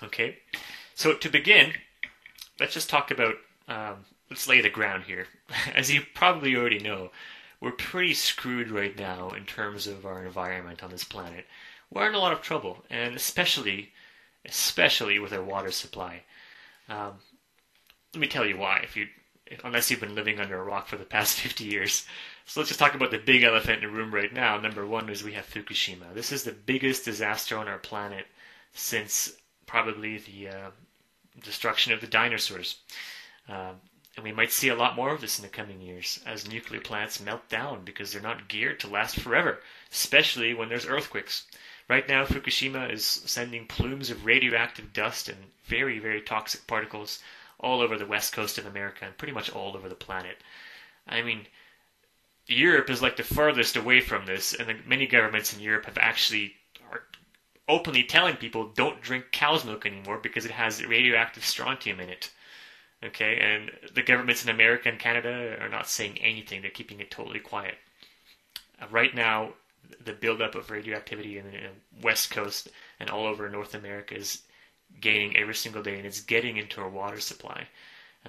Okay, so to begin, let's just talk about, let's lay the ground here. As you probably already know, we're pretty screwed right now in terms of our environment on this planet. We're in a lot of trouble, and especially with our water supply. Um, Let me tell you why, unless you've been living under a rock for the past 50 years. So let's just talk about the big elephant in the room right now. Number one is we have Fukushima. This is the biggest disaster on our planet since probably the destruction of the dinosaurs. Um, and we might see a lot more of this in the coming years as nuclear plants melt down because they're not geared to last forever, especially when there's earthquakes. Right now, Fukushima is sending plumes of radioactive dust and very, very toxic particles all over the west coast of America and pretty much all over the planet. I mean, Europe is like the farthest away from this, and many governments in Europe are openly telling people don't drink cow's milk anymore because it has radioactive strontium in it. Okay, and the governments in America and Canada are not saying anything. They're keeping it totally quiet. Right now, the buildup of radioactivity in the west coast and all over North America is gaining every single day, and it's getting into our water supply.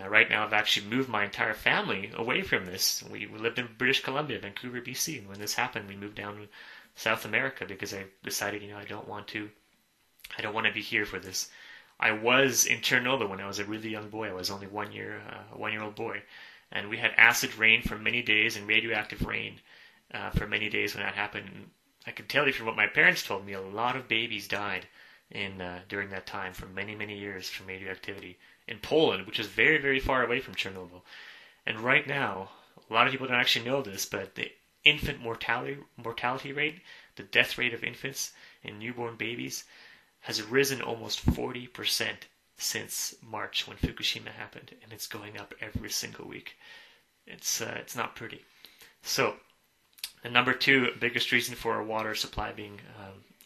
Right now, I've actually moved my entire family away from this. We lived in British Columbia, Vancouver, BC, and when this happened, we moved down to South America because I decided, I don't want to be here for this. I was in Chernobyl when I was a really young boy. I was only a one-year-old boy, and we had acid rain for many days and radioactive rain for many days when that happened. And I can tell you from what my parents told me, a lot of babies died during that time for many, many years from radioactivity in Poland, which is very, very far away from Chernobyl. And right now, a lot of people don't actually know this, but the infant mortality rate, the death rate of infants and newborn babies, has risen almost 40% since March when Fukushima happened, and it's going up every single week. It's not pretty. So, the number two biggest reason for our water supply being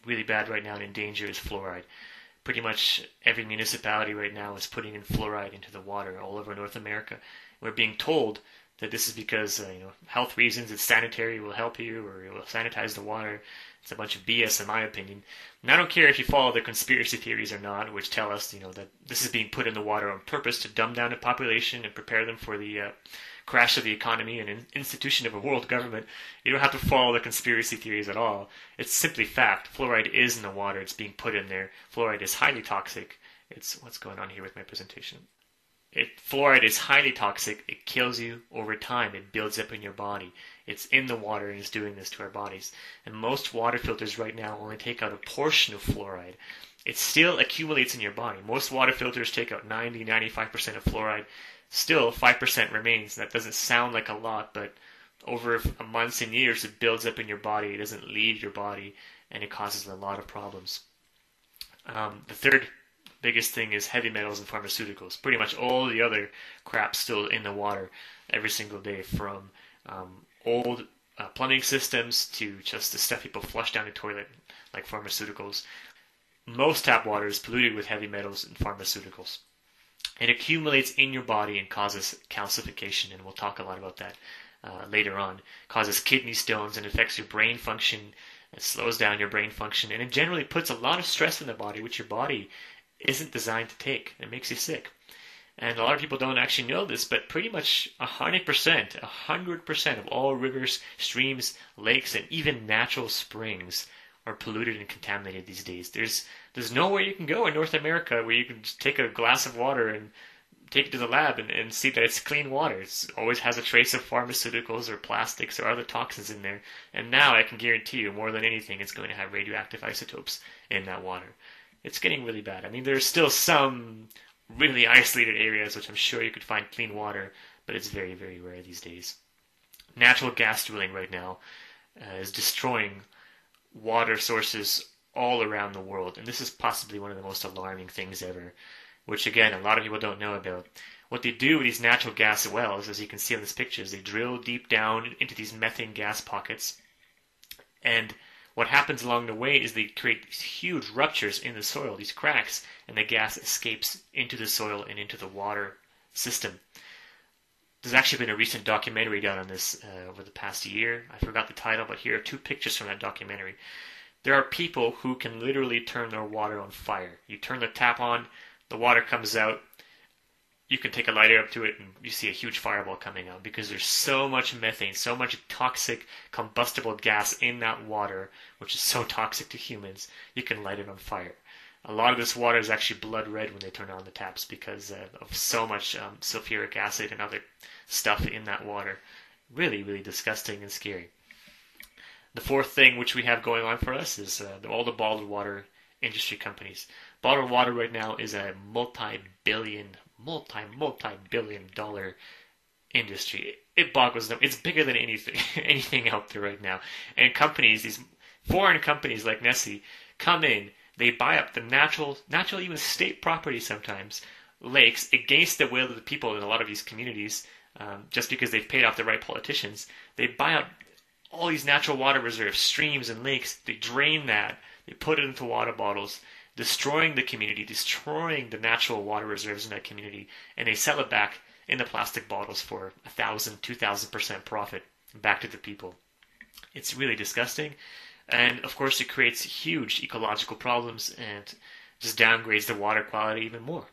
really bad right now and in danger is fluoride. Pretty much every municipality right now is putting in fluoride into the water all over North America. We're being told that this is because health reasons, it's sanitary, will help you, or it will sanitize the water. It's a bunch of BS in my opinion. And I don't care if you follow the conspiracy theories or not, which tell us that this is being put in the water on purpose to dumb down the population and prepare them for the crash of the economy and institution of a world government. You don't have to follow the conspiracy theories at all. It's simply fact. Fluoride is in the water. It's being put in there. Fluoride is highly toxic. What's going on here with my presentation? Fluoride is highly toxic. It kills you over time. It builds up in your body. It's in the water and it's doing this to our bodies. And most water filters right now only take out a portion of fluoride. It still accumulates in your body. Most water filters take out 90-95% of fluoride. Still, 5% remains. That doesn't sound like a lot, but over months and years, it builds up in your body. It doesn't leave your body, and it causes a lot of problems. The third biggest thing is heavy metals and pharmaceuticals. Pretty much all the other crap still in the water every single day, from old plumbing systems to just the stuff people flush down the toilet, like pharmaceuticals. Most tap water is polluted with heavy metals and pharmaceuticals. It accumulates in your body and causes calcification, and we'll talk a lot about that later on. It causes kidney stones and affects your brain function. It slows down your brain function, and it generally puts a lot of stress in the body, which your body isn't designed to take. It makes you sick. And a lot of people don't actually know this, but pretty much 100% of all rivers, streams, lakes, and even natural springs are polluted and contaminated these days. There's nowhere you can go in North America where you can just take a glass of water and take it to the lab and see that it's clean water. It always has a trace of pharmaceuticals or plastics or other toxins in there. And now I can guarantee you, more than anything, it's going to have radioactive isotopes in that water. It's getting really bad. I mean, there's still some really isolated areas which I'm sure you could find clean water, but it's very, very rare these days. Natural gas drilling right now is destroying water sources all around the world, and this is possibly one of the most alarming things ever, which again a lot of people don't know about. What they do with these natural gas wells, as you can see on this picture, is they drill deep down into these methane gas pockets, and what happens along the way is they create these huge ruptures in the soil, these cracks, and the gas escapes into the soil and into the water system. There's actually been a recent documentary done on this over the past year. I forgot the title, but here are two pictures from that documentary. There are people who can literally turn their water on fire. You turn the tap on, the water comes out, you can take a lighter up to it and you see a huge fireball coming out because there's so much methane, so much toxic combustible gas in that water, which is so toxic to humans, you can light it on fire. A lot of this water is actually blood red when they turn on the taps because of so much sulfuric acid and other stuff in that water. Really, really disgusting and scary. The fourth thing which we have going on for us is all the bottled water industry companies. Bottled water right now is a multi-billion dollar industry. It boggles them. It's bigger than anything out there right now. And companies, these foreign companies like Nestle, come in. They buy up the natural, even state property sometimes, lakes, against the will of the people in a lot of these communities, just because they've paid off the right politicians. They buy up all these natural water reserves, streams and lakes. They drain that. They put it into water bottles, destroying the community, destroying the natural water reserves in that community, and they sell it back in the plastic bottles for 1,000, 2,000% profit back to the people. It's really disgusting. And of course, it creates huge ecological problems and just downgrades the water quality even more.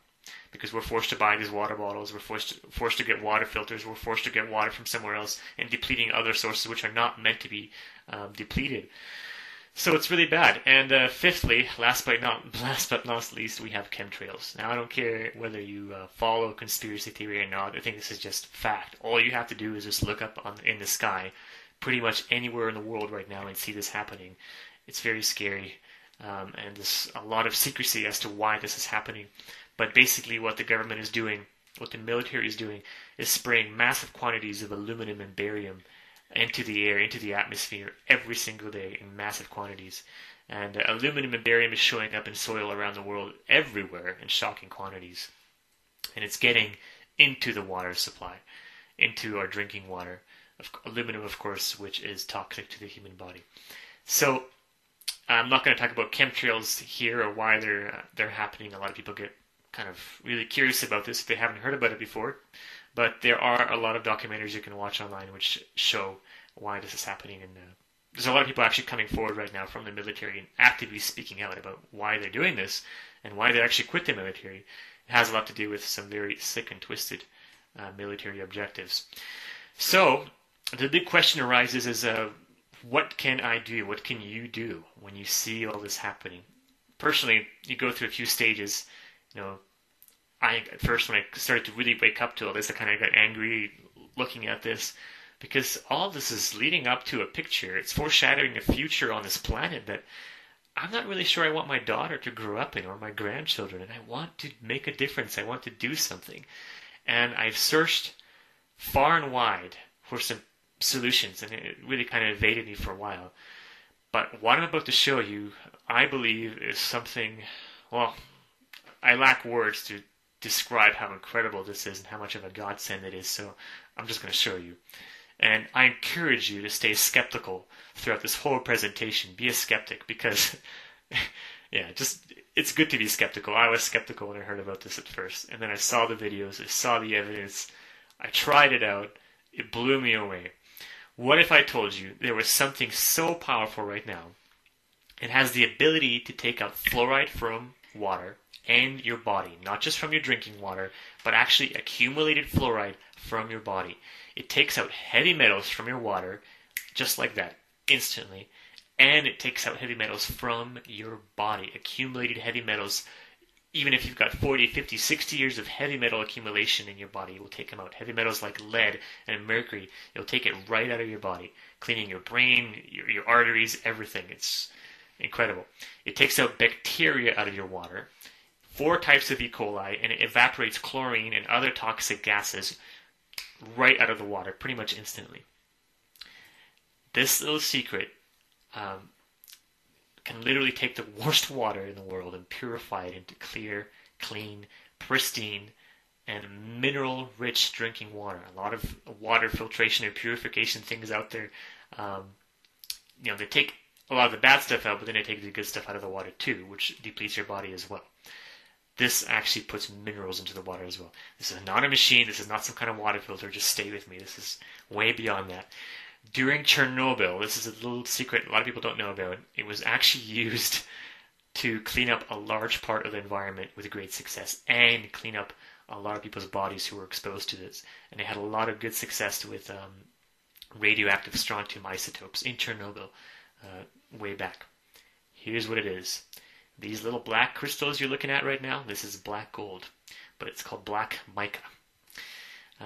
Because we're forced to buy these water bottles, we're forced to get water filters, we're forced to get water from somewhere else, and depleting other sources which are not meant to be depleted. So it's really bad. And fifthly, last but not least, we have chemtrails. Now, I don't care whether you follow conspiracy theory or not. I think this is just fact. All you have to do is just look up in the sky, pretty much anywhere in the world right now, and see this happening. It's very scary, and there's a lot of secrecy as to why this is happening. But basically, what the government is doing, what the military is doing, is spraying massive quantities of aluminum and barium into the air, into the atmosphere, every single day in massive quantities. And aluminum and barium is showing up in soil around the world everywhere in shocking quantities. And it's getting into the water supply, into our drinking water. Aluminum, of course, which is toxic to the human body. So I'm not going to talk about chemtrails here or why they're happening. A lot of people get kind of really curious about this if they haven't heard about it before. But there are a lot of documentaries you can watch online which show why this is happening. And there's a lot of people actually coming forward right now from the military and actively speaking out about why they're doing this and why they actually quit the military. It has a lot to do with some very sick and twisted military objectives. So the big question arises is, what can I do? What can you do when you see all this happening? Personally, you go through a few stages. At first, when I started to really wake up to all this, I kind of got angry looking at this because all this is leading up to a picture. It's foreshadowing a future on this planet that I'm not really sure I want my daughter to grow up in or my grandchildren, and I want to make a difference. I want to do something. And I've searched far and wide for some solutions, and it really kind of evaded me for a while. But what I'm about to show you, I believe, is something, well, I lack words to describe how incredible this is and how much of a godsend it is, so I'm just going to show you. And I encourage you to stay skeptical throughout this whole presentation. Be a skeptic because, it's good to be skeptical. I was skeptical when I heard about this at first, and then I saw the videos, I saw the evidence, I tried it out, it blew me away. What if I told you there was something so powerful right now? It has the ability to take out fluoride from water and your body, not just from your drinking water, but actually accumulated fluoride from your body. It takes out heavy metals from your water, just like that, instantly, and it takes out heavy metals from your body, accumulated heavy metals. Even if you've got 40, 50, 60 years of heavy metal accumulation in your body, it will take them out. Heavy metals like lead and mercury, it'll take it right out of your body, cleaning your brain, your arteries, everything. It's incredible. It takes out bacteria out of your water, 4 types of E. coli, and it evaporates chlorine and other toxic gases right out of the water, pretty much instantly. This little secret can literally take the worst water in the world and purify it into clear, clean, pristine, and mineral-rich drinking water. A lot of water filtration and purification things out there, they take a lot of the bad stuff out, but then they take the good stuff out of the water too, which depletes your body as well. This actually puts minerals into the water as well. This is not a machine. This is not some kind of water filter. Just stay with me. This is way beyond that. During Chernobyl, this is a little secret a lot of people don't know about, it was actually used to clean up a large part of the environment with great success and clean up a lot of people's bodies who were exposed to this. And they had a lot of good success with radioactive strontium isotopes in Chernobyl way back. Here's what it is. These little black crystals you're looking at right now, this is black gold, but it's called black mica.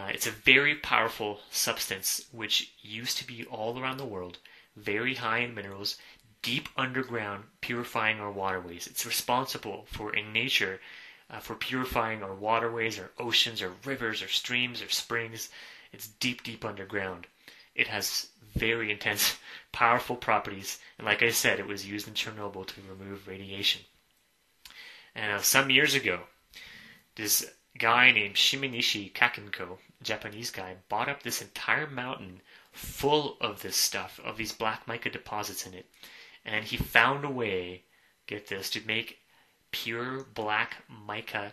It's a very powerful substance which used to be all around the world, very high in minerals, deep underground, purifying our waterways. It's responsible for, in nature, for purifying our waterways, our oceans, our rivers, our streams, our springs. It's deep, deep underground. It has very intense, powerful properties, and like I said, it was used in Chernobyl to remove radiation. And some years ago, this guy named Shimonishi Kakenko, Japanese guy, bought up this entire mountain full of this stuff, of these black mica deposits in it. And he found a way, get this, to make pure black mica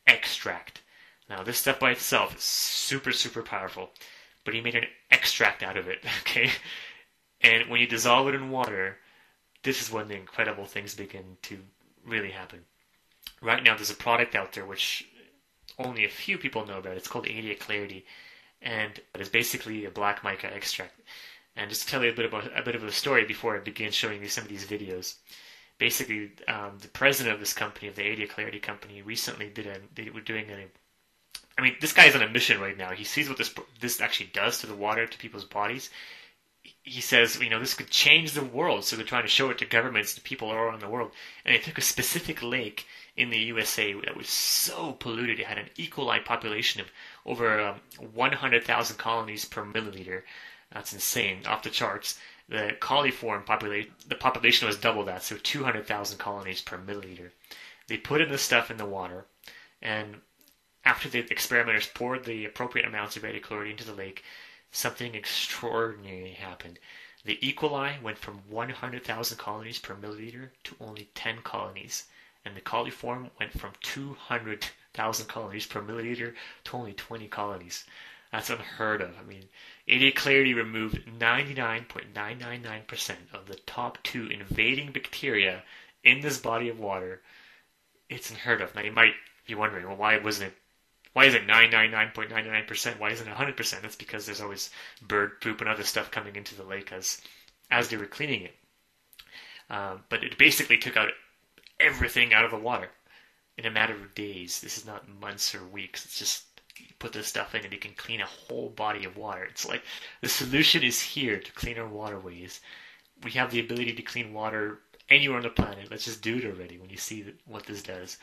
extract. Now, this stuff by itself is super, super powerful, but he made an extract out of it, okay? And when you dissolve it in water, this is when the incredible things begin to really happen. Right now, there's a product out there which only a few people know about. It's called Adia Clarity, and it is basically a black mica extract. And just to tell you a bit of a story before I begin showing you some of these videos. Basically, the president of this company, of the Adia Clarity company, recently this guy is on a mission right now. He sees what this actually does to the water, to people's bodies. He says, this could change the world. So they're trying to show it to governments, to people all around the world. And they took a specific lake in the USA that was so polluted. It had an E. coli population of over 100,000 colonies per milliliter. That's insane, off the charts. The coliform population was double that, so 200,000 colonies per milliliter. They put in this stuff in the water, and after the experimenters poured the appropriate amounts of Adia Clarity into the lake, something extraordinary happened. The E. coli went from 100,000 colonies per milliliter to only 10 colonies, and the coliform went from 200,000 colonies per milliliter to only 20 colonies. That's unheard of. Adia Clarity removed 99.999% of the top 2 invading bacteria in this body of water. It's unheard of. Now you might be wondering, well, why is it 999.99%? Why isn't it 100%? That's because there's always bird poop and other stuff coming into the lake as they were cleaning it. But it basically took out everything out of the water in a matter of days. This is not months or weeks. It's just you put this stuff in and you can clean a whole body of water. It's like the solution is here to clean our waterways. We have the ability to clean water anywhere on the planet. Let's just do it already when you see what this does.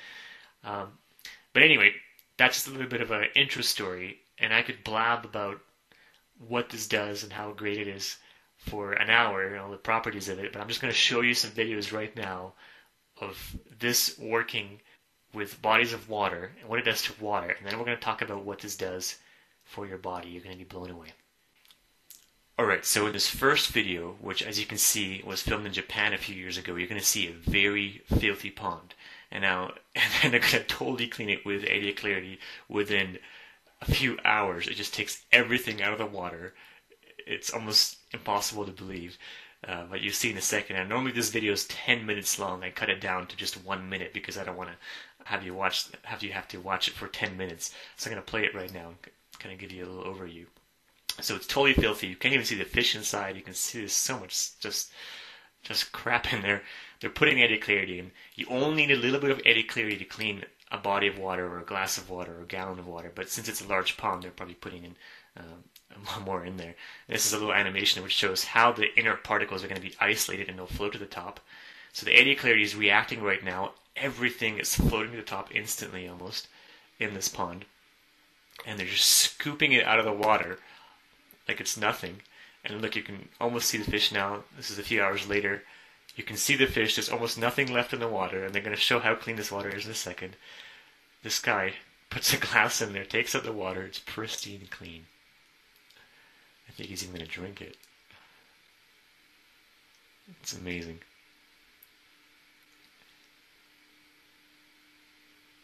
But anyway, that's just a little bit of an intro story, and I could blab about what this does and how great it is for an hour and all the properties of it, but I'm just going to show you some videos right now of this working with bodies of water and what it does to water, and then we're going to talk about what this does for your body. You're going to be blown away. Alright, so in this first video, which as you can see was filmed in Japan a few years ago, you're going to see a very filthy pond. And then they're going to totally clean it with Adia Clarity within a few hours. It just takes everything out of the water. It's almost impossible to believe. But you'll see in a second. And normally this video is 10 minutes long. I cut it down to just 1 minute because I don't want to have you have to watch it for 10 minutes. So I'm going to play it right now and kind of give you a little overview. So it's totally filthy. You can't even see the fish inside. You can see there's so much just crap in there. They're putting Adia Clarity in. You only need a little bit of Adia Clarity to clean a body of water or a glass of water or a gallon of water. But since it's a large pond, they're probably putting in a lot more in there. And this is a little animation which shows how the inner particles are going to be isolated and they'll float to the top. So the Adia Clarity is reacting right now. Everything is floating to the top instantly almost in this pond. And they're just scooping it out of the water like it's nothing. And look, you can almost see the fish now. This is a few hours later. You can see the fish. There's almost nothing left in the water. And they're going to show how clean this water is in a second. This guy puts a glass in there, takes out the water. It's pristine clean. I think he's even going to drink it. It's amazing.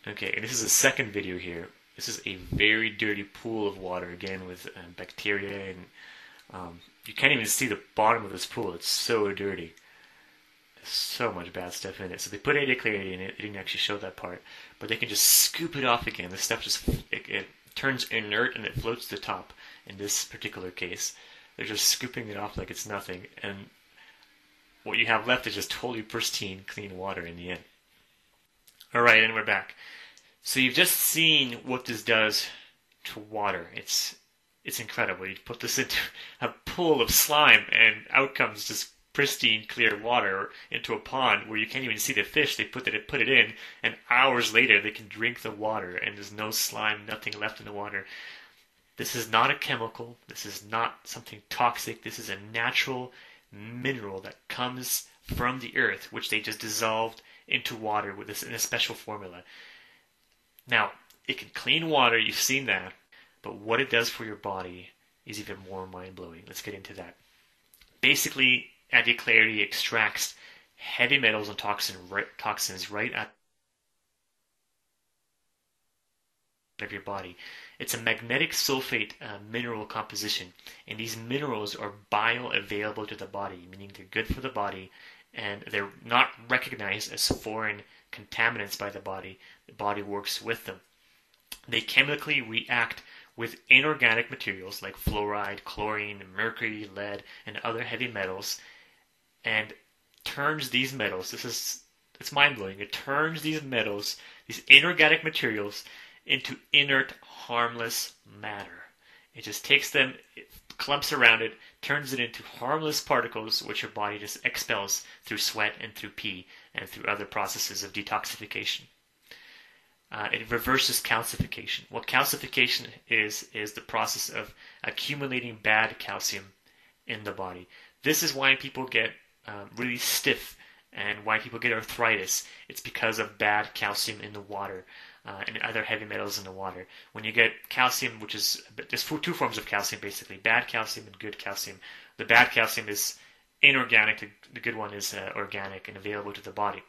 Okay, and this is the second video here. This is a very dirty pool of water, again with bacteria and You can't even see the bottom of this pool. It's so dirty. There's so much bad stuff in it. So they put AD clarity in it. They didn't actually show that part, but they can just scoop it off again. The stuff just it turns inert and it floats to the top. In this particular case, they're just scooping it off like it's nothing, and what you have left is just totally pristine, clean water in the end. All right, and we're back. So you've just seen what this does to water. It's incredible. You put this into a pool of slime, and out comes just pristine, clear water into a pond where you can't even see the fish. They put it in, and hours later they can drink the water, and there's no slime, nothing left in the water. This is not a chemical. This is not something toxic. This is a natural mineral that comes from the earth, which they just dissolved into water with this in a special formula. Now, it can clean water. You've seen that. But what it does for your body is even more mind-blowing. Let's get into that. Basically, AD Clarity extracts heavy metals and toxins right out of your body. It's a magnetic sulfate mineral composition, and these minerals are bioavailable to the body, meaning they're good for the body, and they're not recognized as foreign contaminants by the body. The body works with them. They chemically react with inorganic materials like fluoride, chlorine, mercury, lead, and other heavy metals, and turns these metals, it's mind-blowing, it turns these metals, these inorganic materials, into inert, harmless matter. It just takes them, it clumps around it, turns it into harmless particles which your body just expels through sweat and through pee and through other processes of detoxification. It reverses calcification. What calcification is the process of accumulating bad calcium in the body. This is why people get really stiff and why people get arthritis. It's because of bad calcium in the water and other heavy metals in the water. When you get calcium, which is, there's two forms of calcium basically, bad calcium and good calcium. The bad calcium is inorganic, the good one is organic and available to the body.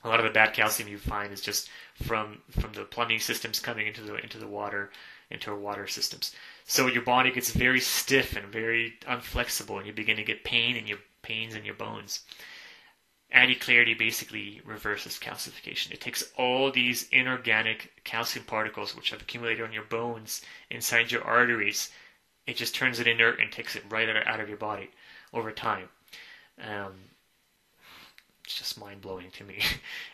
A lot of the bad calcium you find is just from the plumbing systems coming into the water, into our water systems. So your body gets very stiff and very unflexible, and you begin to get pains in your bones. AD Clarity basically reverses calcification. It takes all these inorganic calcium particles which have accumulated on your bones, inside your arteries. It just turns it inert and takes it right out of your body over time. It's just mind-blowing to me.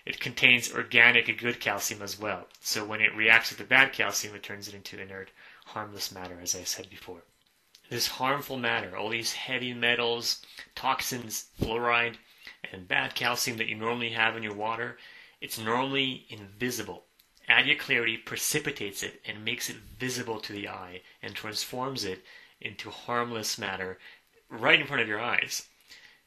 It contains organic and good calcium as well. So when it reacts with the bad calcium, it turns it into inert, harmless matter, as I said before. This harmful matter, all these heavy metals, toxins, fluoride, and bad calcium that you normally have in your water, it's normally invisible. AD Clarity precipitates it and makes it visible to the eye and transforms it into harmless matter right in front of your eyes.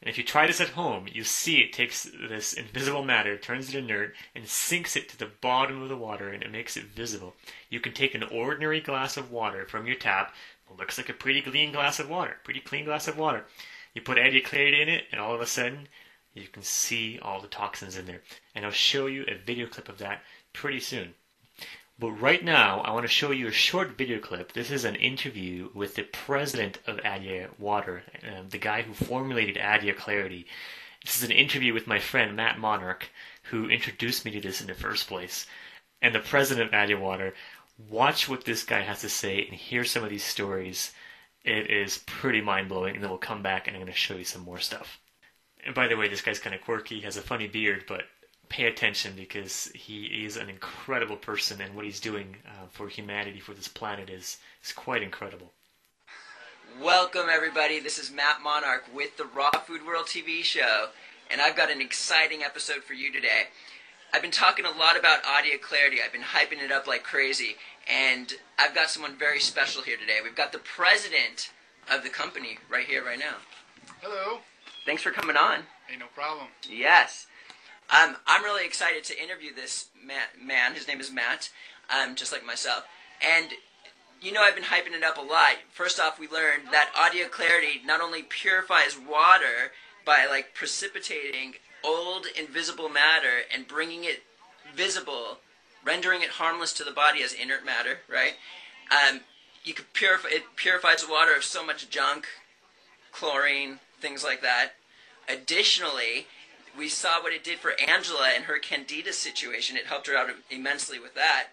And if you try this at home, you see it takes this invisible matter, turns it inert, and sinks it to the bottom of the water, and it makes it visible. You can take an ordinary glass of water from your tap. It looks like a pretty clean glass of water. You put AD Clarity in it, and all of a sudden, you can see all the toxins in there. And I'll show you a video clip of that pretty soon. But right now, I want to show you a short video clip. This is an interview with the president of Adia Water, the guy who formulated Adia Clarity. This is an interview with my friend Matt Monarch, who introduced me to this in the first place. And the president of Adia Water, watch what this guy has to say and hear some of these stories. It is pretty mind-blowing, and then we'll come back and I'm going to show you some more stuff. And by the way, this guy's kind of quirky, he has a funny beard, but pay attention because he is an incredible person, and what he's doing for humanity, for this planet, is quite incredible. Welcome everybody, this is Matt Monarch with the Raw Food World TV show, and I've got an exciting episode for you today. I've been talking a lot about Adia Clarity, I've been hyping it up like crazy, and I've got someone very special here today. We've got the president of the company right here, right now. Hello. Thanks for coming on. Hey, no problem. Yes. I'm really excited to interview this man. His name is Matt, just like myself. And, you know, I've been hyping it up a lot. First off, we learned that Adia Clarity not only purifies water by, like, precipitating old, invisible matter and bringing it visible, rendering it harmless to the body as inert matter, right? you could it purifies the water of so much junk, chlorine, things like that. Additionally, we saw what it did for Angela and her candida situation. It helped her out immensely with that.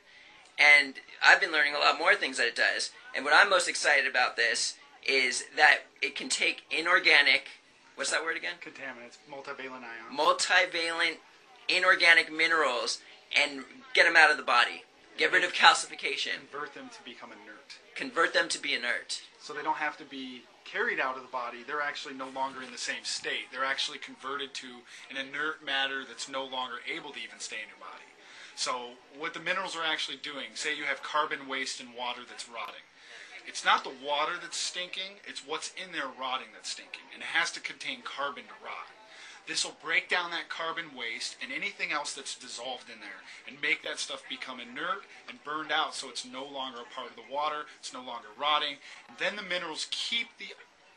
And I've been learning a lot more things that it does. And what I'm most excited about this is that it can take inorganic, what's that word again? Contaminants, multivalent ions. Multivalent inorganic minerals and get them out of the body. Get rid of calcification. Convert them to become inert. Convert them to be inert. So they don't have to be carried out of the body. They're actually no longer in the same state. They're actually converted to an inert matter that's no longer able to even stay in your body. So what the minerals are actually doing, say you have carbon waste in water that's rotting. It's not the water that's stinking, it's what's in there rotting that's stinking. And it has to contain carbon to rot. This will break down that carbon waste and anything else that's dissolved in there and make that stuff become inert and burned out so it's no longer a part of the water, it's no longer rotting. And then the minerals keep the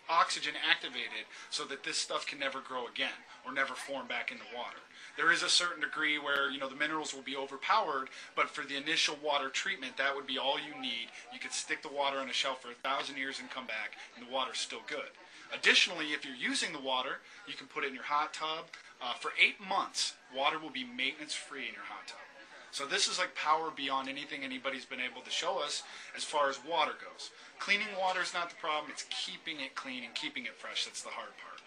oxygen activated so that this stuff can never grow again or never form back in the water. There is a certain degree where, the minerals will be overpowered, but for the initial water treatment, that would be all you need. You could stick the water on a shelf for 1,000 years and come back, and the water's still good. Additionally, if you're using the water, you can put it in your hot tub. For 8 months, water will be maintenance-free in your hot tub. So this is like power beyond anything anybody's been able to show us as far as water goes. Cleaning water is not the problem. It's keeping it clean and keeping it fresh that's the hard part.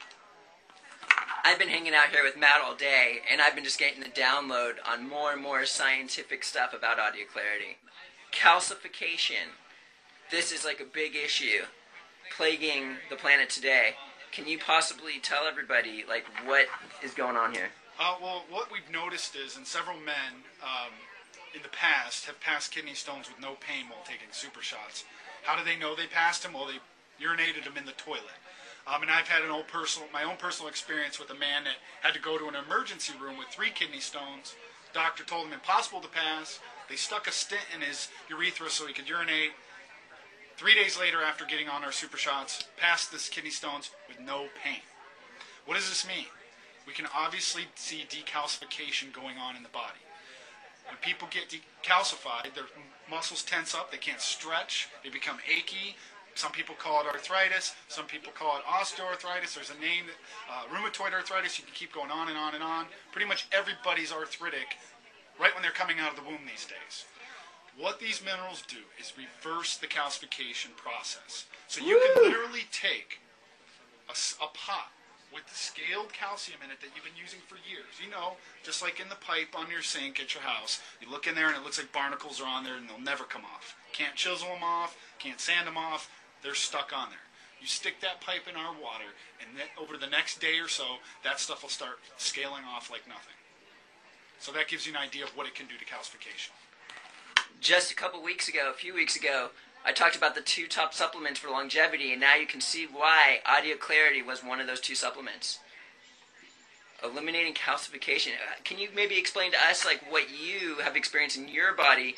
I've been hanging out here with Matt all day, and I've been just getting the download on more and more scientific stuff about audio clarity. Calcification. This is like a big issue plaguing the planet today. Can you possibly tell everybody what is going on here? Well, what we've noticed is, and several men in the past have passed kidney stones with no pain while taking super shots. How do they know they passed them? Well, they urinated them in the toilet. And I've had my own personal experience with a man that had to go to an emergency room with 3 kidney stones. Doctor told him impossible to pass. They stuck a stent in his urethra so he could urinate. 3 days later, after getting on our super shots, passed this kidney stones with no pain. What does this mean? We can obviously see decalcification going on in the body. When people get decalcified, their muscles tense up, they can't stretch, they become achy. Some people call it arthritis, some people call it osteoarthritis. There's a name, rheumatoid arthritis. You can keep going on and on and on. Pretty much everybody's arthritic right when they're coming out of the womb these days. What these minerals do is reverse the calcification process. So you can literally take a pot with scaled calcium in it that you've been using for years. Just like in the pipe on your sink at your house. You look in there and it looks like barnacles are on there and they'll never come off. Can't chisel them off, can't sand them off. They're stuck on there. You stick that pipe in our water, and then over the next day or so, that stuff will start scaling off like nothing. So that gives you an idea of what it can do to calcification. Just a few weeks ago, I talked about the 2 top supplements for longevity, and now you can see why Audio Clarity was one of those 2 supplements. Eliminating calcification. Can you maybe explain to us what you have experienced in your body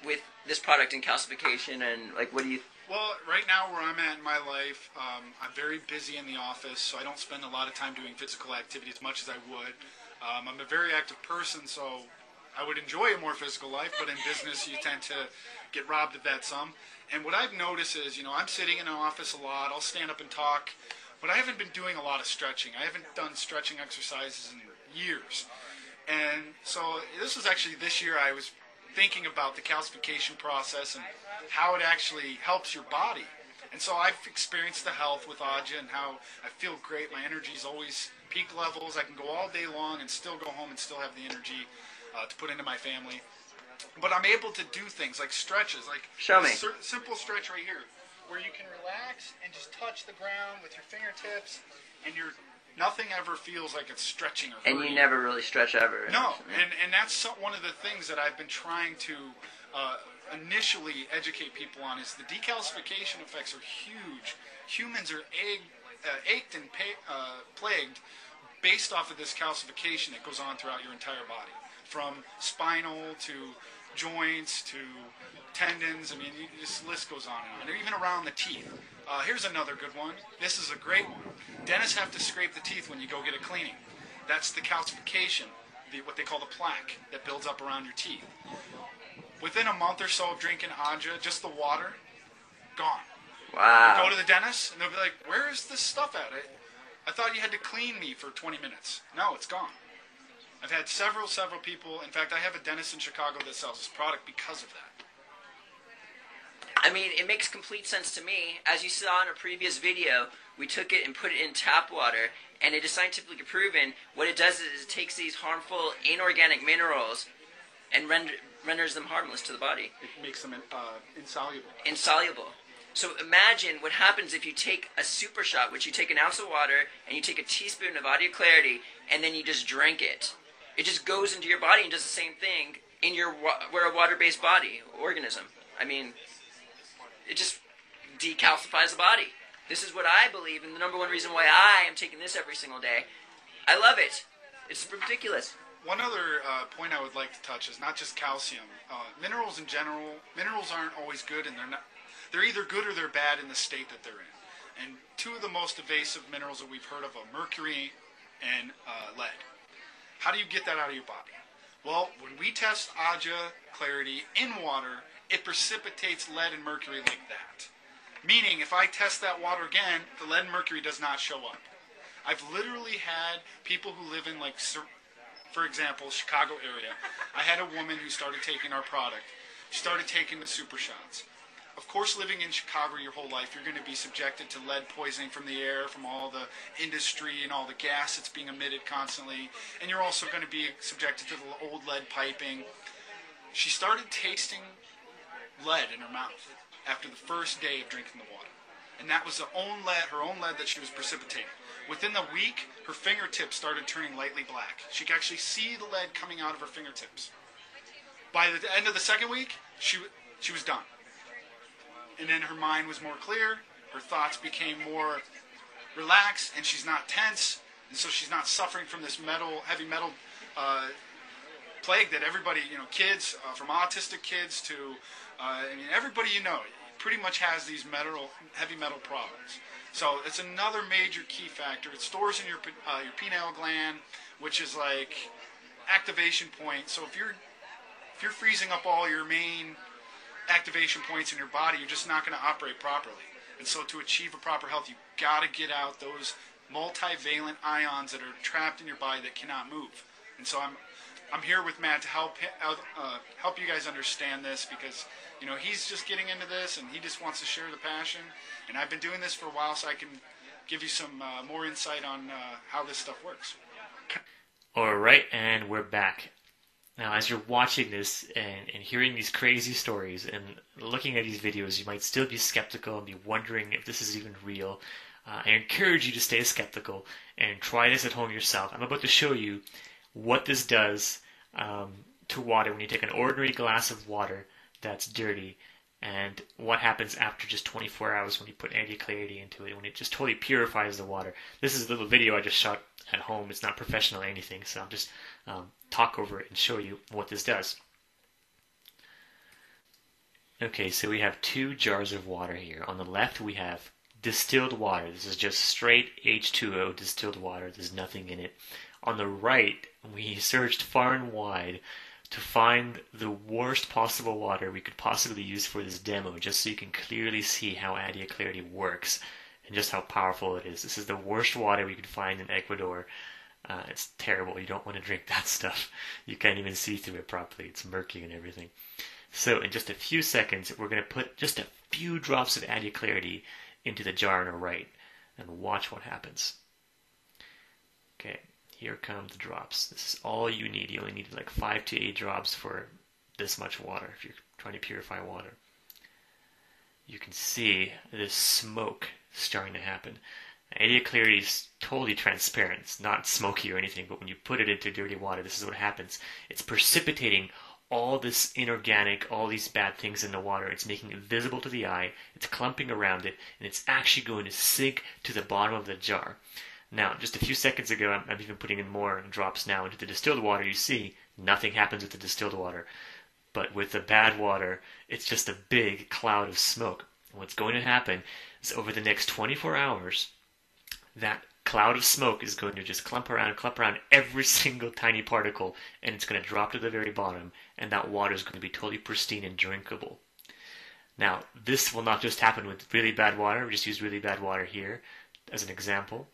with this product and calcification, and what do you... Well, right now where I'm at in my life, I'm very busy in the office, so I don't spend a lot of time doing physical activity as much as I would. I'm a very active person, so I would enjoy a more physical life, but in business you tend to get robbed of that some. And what I've noticed is, I'm sitting in an office a lot, I'll stand up and talk, but I haven't been doing a lot of stretching. I haven't done stretching exercises in years. And so this year I was thinking about the calcification process and how it actually helps your body. And so I've experienced the health with Aja and how I feel great. My energy is always peak levels. I can go all day long and still go home and still have the energy to put into my family. But I'm able to do things like stretches, Show me. Simple stretch right here, where you can relax and just touch the ground with your fingertips, and nothing ever feels like it's stretching or hurting. And you never really stretch ever. No, and that's one of the things that I've been trying to initially educate people on is the decalcification effects are huge. Humans are ached and plagued based off of this calcification that goes on throughout your entire body, from spinal to joints to tendons. I mean, this list goes on and on, even around the teeth. Here's another good one. This is a great one. Dentists have to scrape the teeth when you go get a cleaning. That's the calcification, what they call the plaque that builds up around your teeth. Within a month or so of drinking Aja, just the water, gone. Wow. I go to the dentist, and they'll be like, where is this stuff at? I thought you had to clean me for 20 minutes. No, it's gone. I've had several people. In fact, I have a dentist in Chicago that sells this product because of that. I mean, it makes complete sense to me. As you saw in a previous video, we took it and put it in tap water, and it is scientifically proven. What it does is it takes these harmful inorganic minerals and renders them harmless to the body. It makes them insoluble. Insoluble. So imagine what happens if you take a super shot, which you take an ounce of water, and you take a teaspoon of Audio Clarity, and then you just drink it. It just goes into your body and does the same thing in your we're a water-based body organism. I mean, it just decalcifies the body. This is what I believe, and the number one reason why I am taking this every single day. I love it. It's ridiculous. One other point I would like to touch is not just calcium. Minerals in general, minerals aren't always good, and they're either good or they're bad in the state that they're in. And two of the most evasive minerals that we've heard of are mercury and lead. How do you get that out of your body? Well, when we test Audio Clarity in water, it precipitates lead and mercury like that. Meaning, if I test that water again, the lead and mercury does not show up. I've literally had people who live in, like, for example, Chicago area. I had a woman who started taking our product. She started taking the super shots. Of course, living in Chicago your whole life, you're going to be subjected to lead poisoning from the air, from all the industry and all the gas that's being emitted constantly. And you're also going to be subjected to the old lead piping. She started tasting lead in her mouth after the first day of drinking the water. And that was her own lead that she was precipitating. Within the week, her fingertips started turning lightly black. She could actually see the lead coming out of her fingertips. By the end of the second week, she was done. And then her mind was more clear, her thoughts became more relaxed, and she's not tense, and so she's not suffering from this heavy metal plague that everybody, kids, from autistic kids to, everybody pretty much has these heavy metal problems. So it's another major key factor. It stores in your pineal gland, which is like activation point. So if you're freezing up all your main activation points in your body, you're just not going to operate properly. And so to achieve a proper health, you've got to get out those multivalent ions that are trapped in your body that cannot move. And so I'm here with Matt to help you guys understand this, because he's just getting into this and he just wants to share the passion. And I've been doing this for a while, so I can give you some more insight on how this stuff works. All right, and we're back. Now, as you're watching this and hearing these crazy stories and looking at these videos, you might still be skeptical and be wondering if this is even real. I encourage you to stay skeptical and try this at home yourself. I'm about to show you what this does to water when you take an ordinary glass of water that's dirty, and what happens after just 24 hours when you put Audio Clarity into it, when it just totally purifies the water. This is a little video I just shot at home. It's not professional or anything, so I'll just talk over it and show you what this does. Okay, so we have 2 jars of water here. On the left we have distilled water. This is just straight H2O distilled water. There's nothing in it. On the right, we searched far and wide to find the worst possible water we could possibly use for this demo, just so you can clearly see how Audio Clarity works and just how powerful it is. This is the worst water we could find in Ecuador. It's terrible. You don't want to drink that stuff. You can't even see through it properly. It's murky and everything. So in just a few seconds, we're going to put just a few drops of Audio Clarity into the jar on our right and watch what happens. Okay, here come the drops. This is all you need. You only need like 5 to 8 drops for this much water if you're trying to purify water. You can see this smoke starting to happen. Audio Clarity is totally transparent. It's not smoky or anything, but when you put it into dirty water, this is what happens. It's precipitating all this inorganic, all these bad things in the water. It's making it visible to the eye. It's clumping around it, and it's actually going to sink to the bottom of the jar. Now, just a few seconds ago, I'm even putting in more drops now into the distilled water. You see, nothing happens with the distilled water. But with the bad water, it's just a big cloud of smoke. And what's going to happen is over the next 24 hours, that cloud of smoke is going to just clump around every single tiny particle, and it's going to drop to the very bottom, and that water is going to be totally pristine and drinkable. Now, this will not just happen with really bad water. We just used really bad water here as an example.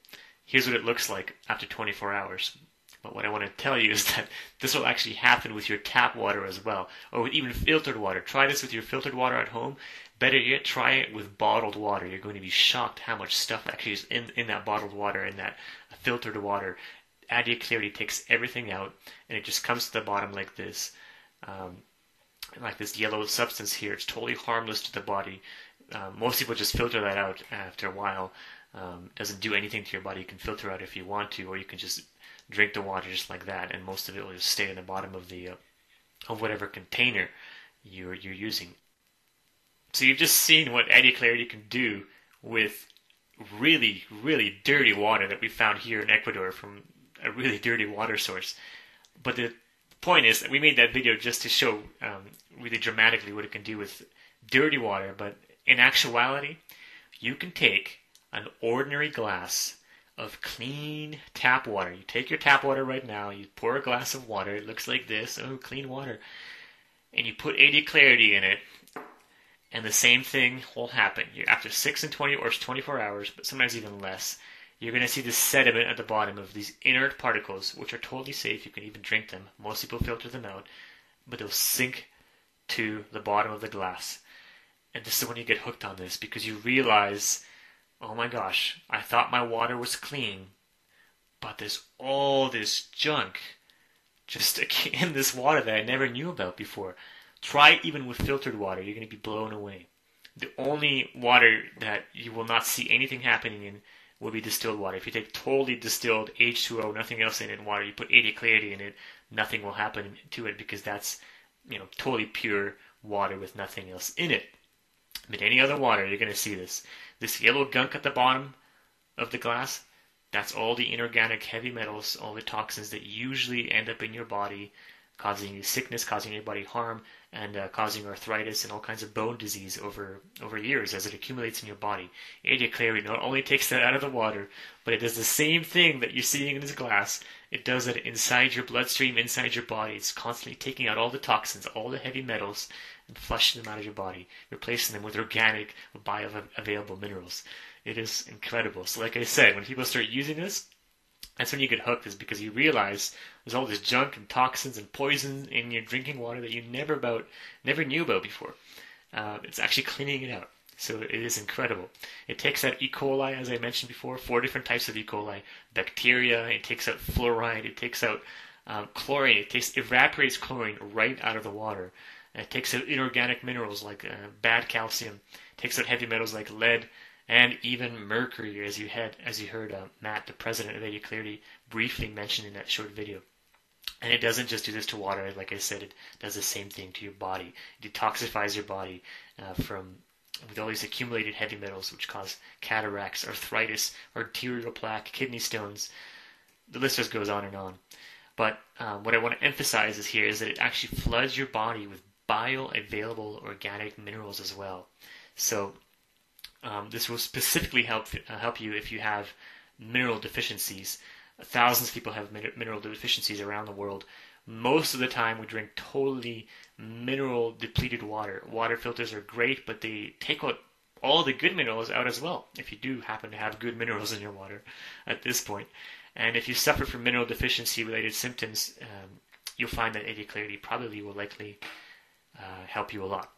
Here's what it looks like after 24 hours. But what I want to tell you is that this will actually happen with your tap water as well, or with even filtered water. Try this with your filtered water at home. Better yet, try it with bottled water. You're going to be shocked how much stuff actually is in that bottled water, in that filtered water. Adia Clarity takes everything out, and it just comes to the bottom like this. Like this yellow substance here. It's totally harmless to the body. Most people just filter that out after a while. Doesn't do anything to your body. You can filter out if you want to, or you can just drink the water just like that, and most of it will just stay in the bottom of the of whatever container you're using. So you've just seen what Adia Clarity can do with really, really dirty water that we found here in Ecuador from a really dirty water source. But the point is that we made that video just to show really dramatically what it can do with dirty water. But in actuality, you can take an ordinary glass of clean tap water. You take your tap water right now, you pour a glass of water, it looks like this, oh, clean water, and you put Adia Clarity in it, and the same thing will happen. After 6 and 20 or 24 hours, but sometimes even less, you're going to see this sediment at the bottom of these inert particles, which are totally safe. You can even drink them. Most people filter them out, but they'll sink to the bottom of the glass. And this is when you get hooked on this, because you realize, oh my gosh, I thought my water was clean, but there's all this junk just in this water that I never knew about before. Try it even with filtered water. You're going to be blown away. The only water that you will not see anything happening in will be distilled water. If you take totally distilled H2O, nothing else in it, water, you put Adia Clarity in it, nothing will happen to it, because that's, totally pure water with nothing else in it. But any other water, you're going to see this. This yellow gunk at the bottom of the glass, that's all the inorganic heavy metals, all the toxins that usually end up in your body, causing you sickness, causing your body harm, and causing arthritis and all kinds of bone disease over years as it accumulates in your body. Adia Clarity not only takes that out of the water, but it does the same thing that you're seeing in this glass. It does it inside your bloodstream, inside your body. It's constantly taking out all the toxins, all the heavy metals, and flushing them out of your body, replacing them with organic, bioavailable minerals. It is incredible. So like I said, when people start using this, that's when you get hooked, is because you realize there's all this junk and toxins and poison in your drinking water that you never knew about before. It's actually cleaning it out. So it is incredible. It takes out E. coli, as I mentioned before, 4 different types of E. coli, bacteria, it takes out fluoride, it takes out chlorine, it evaporates chlorine right out of the water. It takes out inorganic minerals like bad calcium, takes out heavy metals like lead, and even mercury, as you heard Matt, the president of Adia Clarity, briefly mention in that short video. And it doesn't just do this to water. Like I said, it does the same thing to your body. It detoxifies your body with all these accumulated heavy metals, which cause cataracts, arthritis, arterial plaque, kidney stones. The list just goes on and on. But what I want to emphasize is that it actually floods your body with bioavailable organic minerals as well. So this will specifically help you if you have mineral deficiencies. Thousands of people have mineral deficiencies around the world. Most of the time we drink totally mineral depleted water. Water filters are great, but they take out all the good minerals out as well, if you do happen to have good minerals in your water at this point. And if you suffer from mineral deficiency related symptoms, you'll find that Adia Clarity probably will likely help you a lot.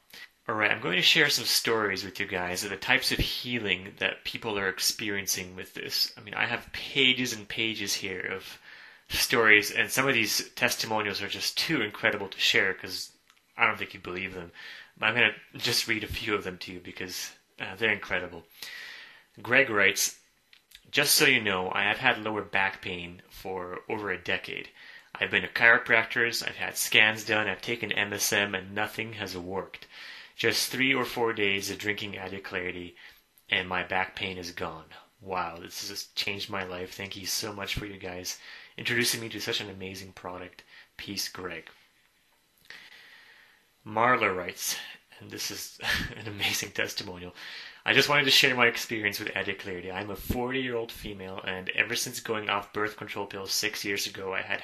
Alright, I'm going to share some stories with you guys of the types of healing that people are experiencing with this. I mean, I have pages and pages here of stories, and some of these testimonials are just too incredible to share because I don't think you'd believe them. But I'm going to just read a few of them to you because they're incredible. Greg writes, "Just so you know, I have had lower back pain for over a decade. I've been to chiropractors, I've had scans done, I've taken MSM, and nothing has worked. Just 3 or 4 days of drinking Adia Clarity, and my back pain is gone. Wow, this has just changed my life. Thank you so much for you guys introducing me to such an amazing product. Peace, Greg." Marla writes, and this is an amazing testimonial, "I just wanted to share my experience with Adia Clarity. I'm a 40-year-old female, and ever since going off birth control pills 6 years ago, I had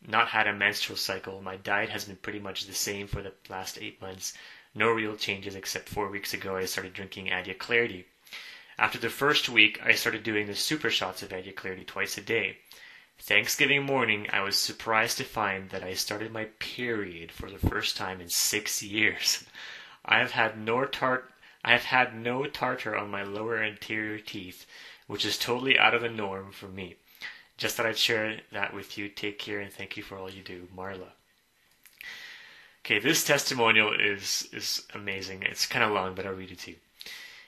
not had a menstrual cycle. My diet has been pretty much the same for the last 8 months. No real changes except 4 weeks ago I started drinking Adia Clarity. After the first week, I started doing the super shots of Adia Clarity twice a day. Thanksgiving morning, I was surprised to find that I started my period for the first time in 6 years. I have had no tartar on my lower anterior teeth, which is totally out of the norm for me. Just thought I'd share that with you. Take care and thank you for all you do, Marla. Okay, this testimonial is amazing. It's kind of long, but I'll read it to you.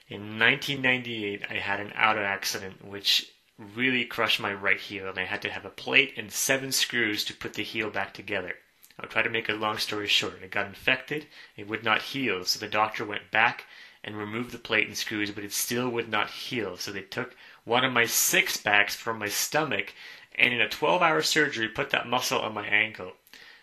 In 1998, I had an auto accident which really crushed my right heel, and I had to have a plate and 7 screws to put the heel back together. I'll try to make a long story short. It got infected, it would not heal, so the doctor went back and removed the plate and screws, but it still would not heal. So they took one of my 6 packs from my stomach, and in a 12-hour surgery put that muscle on my ankle.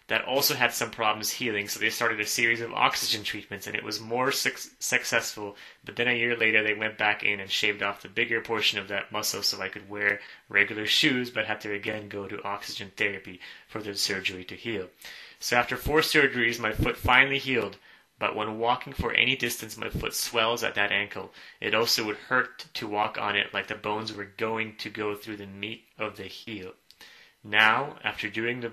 That also had some problems healing, so they started a series of oxygen treatments, and it was more successful. But then a year later, they went back in and shaved off the bigger portion of that muscle so I could wear regular shoes, but had to again go to oxygen therapy for the surgery to heal. So after 4 surgeries, my foot finally healed. But when walking for any distance, my foot swells at that ankle. It also would hurt to walk on it, like the bones were going to go through the meat of the heel. Now, after doing the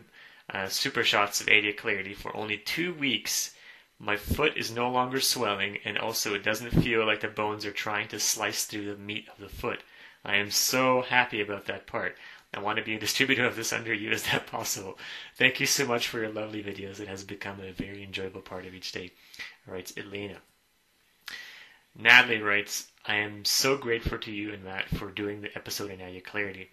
super shots of Adia Clarity for only 2 weeks, my foot is no longer swelling, and also it doesn't feel like the bones are trying to slice through the meat of the foot. I am so happy about that part. I want to be a distributor of this under you. Is that possible? Thank you so much for your lovely videos. It has become a very enjoyable part of each day. Writes Elena. Natalie writes, I am so grateful to you and Matt for doing the episode in Adia Clarity.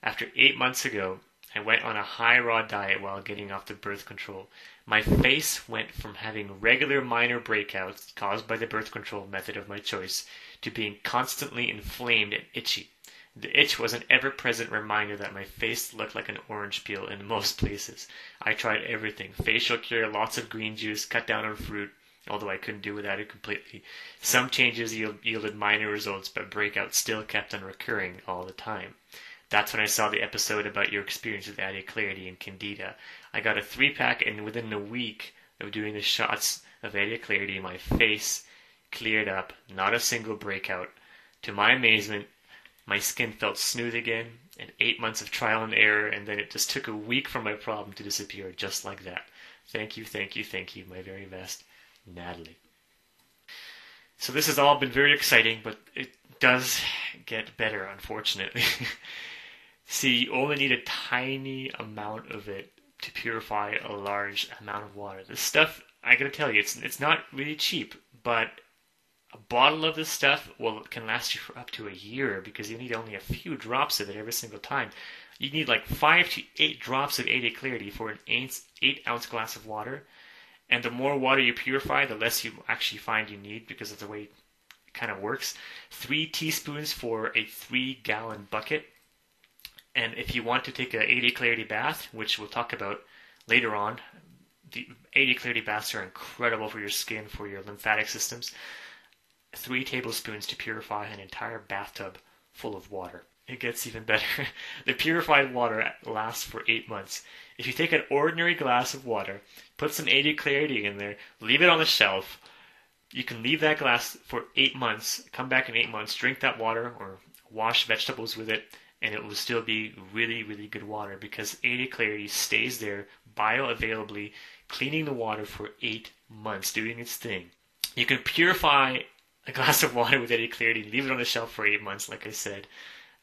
After 8 months ago, I went on a high raw diet while getting off the birth control. My face went from having regular minor breakouts caused by the birth control method of my choice to being constantly inflamed and itchy. The itch was an ever-present reminder that my face looked like an orange peel in most places. I tried everything. Facial cure, lots of green juice, cut down on fruit, although I couldn't do without it completely. Some changes yielded minor results, but breakouts still kept on recurring all the time. That's when I saw the episode about your experience with Adia Clarity and Candida. I got a 3-pack, and within a week of doing the shots of Adia Clarity, my face cleared up, not a single breakout. To my amazement, my skin felt smooth again, and 8 months of trial and error, and then it just took a week for my problem to disappear, just like that. Thank you, thank you, thank you, my very best, Natalie. So this has all been very exciting, but it does get better, unfortunately. See, you only need a tiny amount of it to purify a large amount of water. This stuff, I gotta tell you, it's not really cheap, but a bottle of this stuff can last you for up to a year because you need only a few drops of it every single time. You need like 5 to 8 drops of Adia Clarity for an 8-ounce glass of water. And the more water you purify, the less you actually find you need because of the way it kind of works. 3 teaspoons for a 3-gallon bucket. And if you want to take an Adia Clarity bath, which we'll talk about later on, the Adia Clarity baths are incredible for your skin, for your lymphatic systems. 3 tablespoons to purify an entire bathtub full of water. It gets even better. The purified water lasts for 8 months. If you take an ordinary glass of water, put some Adia Clarity in there, leave it on the shelf, you can leave that glass for 8 months, come back in 8 months, drink that water or wash vegetables with it, and it will still be really, really good water because Adia Clarity stays there bioavailably, cleaning the water for 8 months, doing its thing. You can purify a glass of water with Adia Clarity, leave it on the shelf for 8 months, like I said.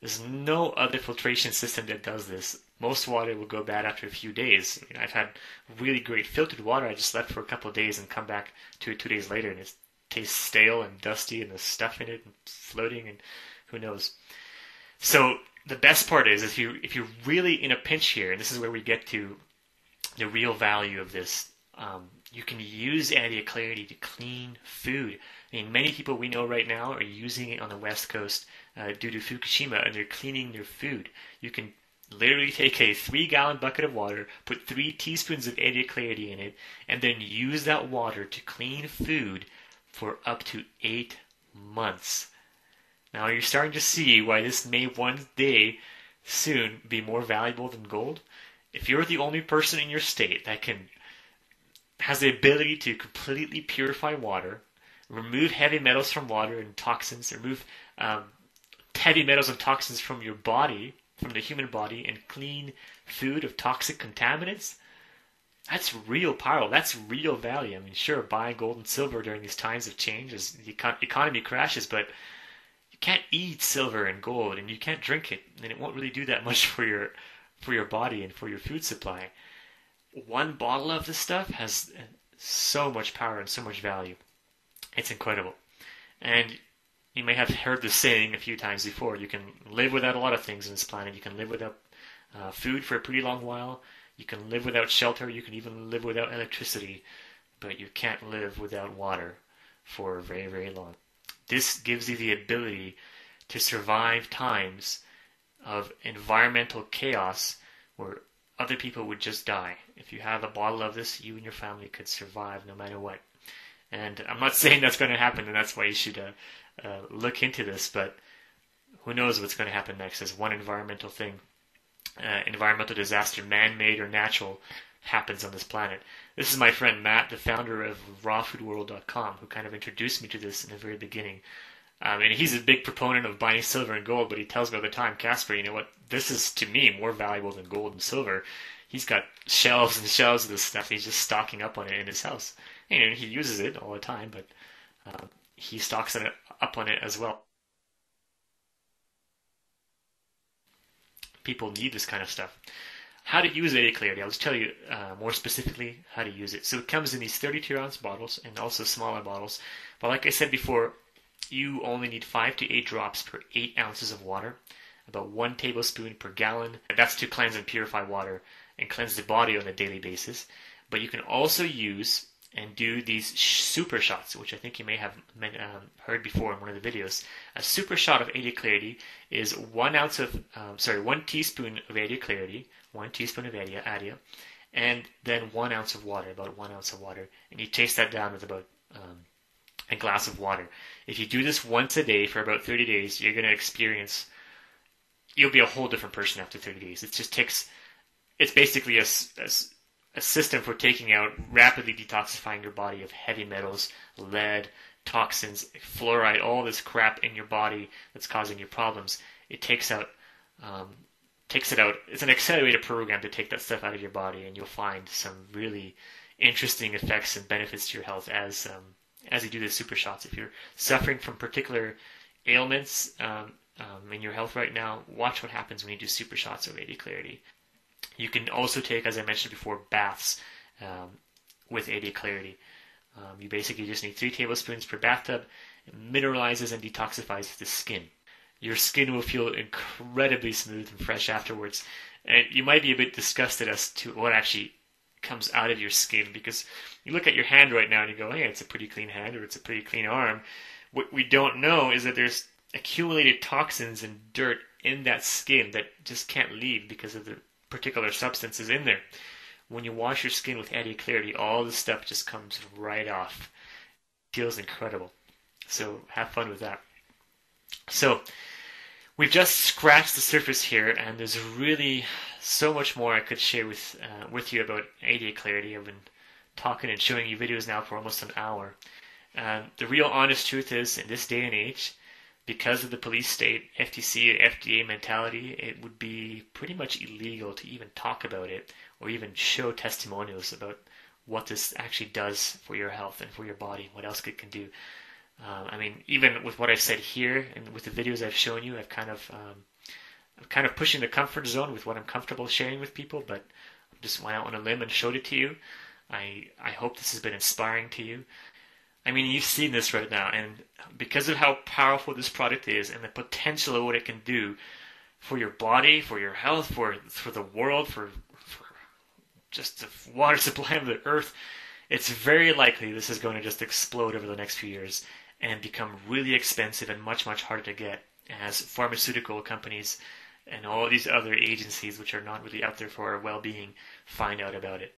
There's no other filtration system that does this. Most water will go bad after a few days. I mean, I've had really great filtered water. I just left for a couple of days and come back to it 2 days later, and it tastes stale and dusty, and there's stuff in it and floating, and who knows. So the best part is if you're really in a pinch here, and this is where we get to the real value of this, you can use Adia Clarity to clean food. I mean, many people we know right now are using it on the West Coast due to Fukushima, and they're cleaning their food. You can literally take a 3-gallon bucket of water, put 3 teaspoons of Adia Clarity in it, and then use that water to clean food for up to 8 months. Now you're starting to see why this may one day soon be more valuable than gold. if you're the only person in your state that has the ability to completely purify water, remove heavy metals from water and toxins, remove heavy metals and toxins from your body, from the human body, and clean food of toxic contaminants, that's real power. That's real value. I mean, sure, buy gold and silver during these times of change as the economy crashes, but you can't eat silver and gold, and you can't drink it, and it won't really do that much for your body and for your food supply. One bottle of this stuff has so much power and so much value. It's incredible. And you may have heard the saying a few times before, you can live without a lot of things on this planet. You can live without food for a pretty long while. You can live without shelter. You can even live without electricity. But you can't live without water for very, very long. This gives you the ability to survive times of environmental chaos where other people would just die. If you have a bottle of this, you and your family could survive no matter what. And I'm not saying that's going to happen, and that's why you should look into this, but who knows what's going to happen next as one environmental thing, environmental disaster, man-made or natural, happens on this planet. This is my friend Matt, the founder of rawfoodworld.com, who kind of introduced me to this in the very beginning. And he's a big proponent of buying silver and gold, but he tells me all the time, Casper, you know what, this is to me more valuable than gold and silver. He's got shelves and shelves of this stuff. He's just stocking up on it in his house. And he uses it all the time, but he stocks up on it as well. People need this kind of stuff. How to use AD Clarity. I'll just tell you more specifically how to use it. So it comes in these 32-ounce bottles and also smaller bottles. But like I said before, you only need 5 to 8 drops per 8 ounces of water, about 1 tablespoon per gallon. That's to cleanse and purify water and cleanse the body on a daily basis. But you can also use and do these super shots, which I think you may have heard before in one of the videos. A super shot of AD Clarity is 1 teaspoon of AD Clarity, 1 teaspoon of ADIA, and then 1 ounce of water, about 1 ounce of water, and you taste that down with about a glass of water. If you do this once a day for about 30 days, you're going to you'll be a whole different person after 30 days. It's basically a system for taking out, rapidly detoxifying your body of heavy metals, lead, toxins, fluoride, all this crap in your body that's causing you problems. It takes it out. It's an accelerated program to take that stuff out of your body, and you'll find some really interesting effects and benefits to your health as you do the super shots. If you're suffering from particular ailments in your health right now, watch what happens when you do super shots of AD Clarity. You can also take, as I mentioned before, baths with AD Clarity. You basically just need 3 tablespoons per bathtub. It mineralizes and detoxifies the skin. Your skin will feel incredibly smooth and fresh afterwards. And you might be a bit disgusted as to what actually comes out of your skin, because you look at your hand right now and you go, hey, it's a pretty clean hand or it's a pretty clean arm. What we don't know is that there's accumulated toxins and dirt in that skin that just can't leave because of the particular substances in there. When you wash your skin with AD Clarity, all this stuff just comes right off. It feels incredible. So have fun with that. So we've just scratched the surface here, and there's really so much more I could share with you about AD Clarity. I've been talking and showing you videos now for almost an hour. The real honest truth is, in this day and age, because of the police state, FTC, and FDA mentality, it would be pretty much illegal to even talk about it or even show testimonials about what this actually does for your health and for your body, what else it can do. I mean, even with what I've said here and with the videos I've shown you, I'm kind of pushing the comfort zone with what I'm comfortable sharing with people, but I just went out on a limb and showed it to you. I hope this has been inspiring to you. I mean, you've seen this right now, and because of how powerful this product is and the potential of what it can do for your body, for your health, for the world, for just the water supply of the earth, it's very likely this is going to just explode over the next few years and become really expensive and much, much harder to get as pharmaceutical companies and all these other agencies which are not really out there for our well-being find out about it.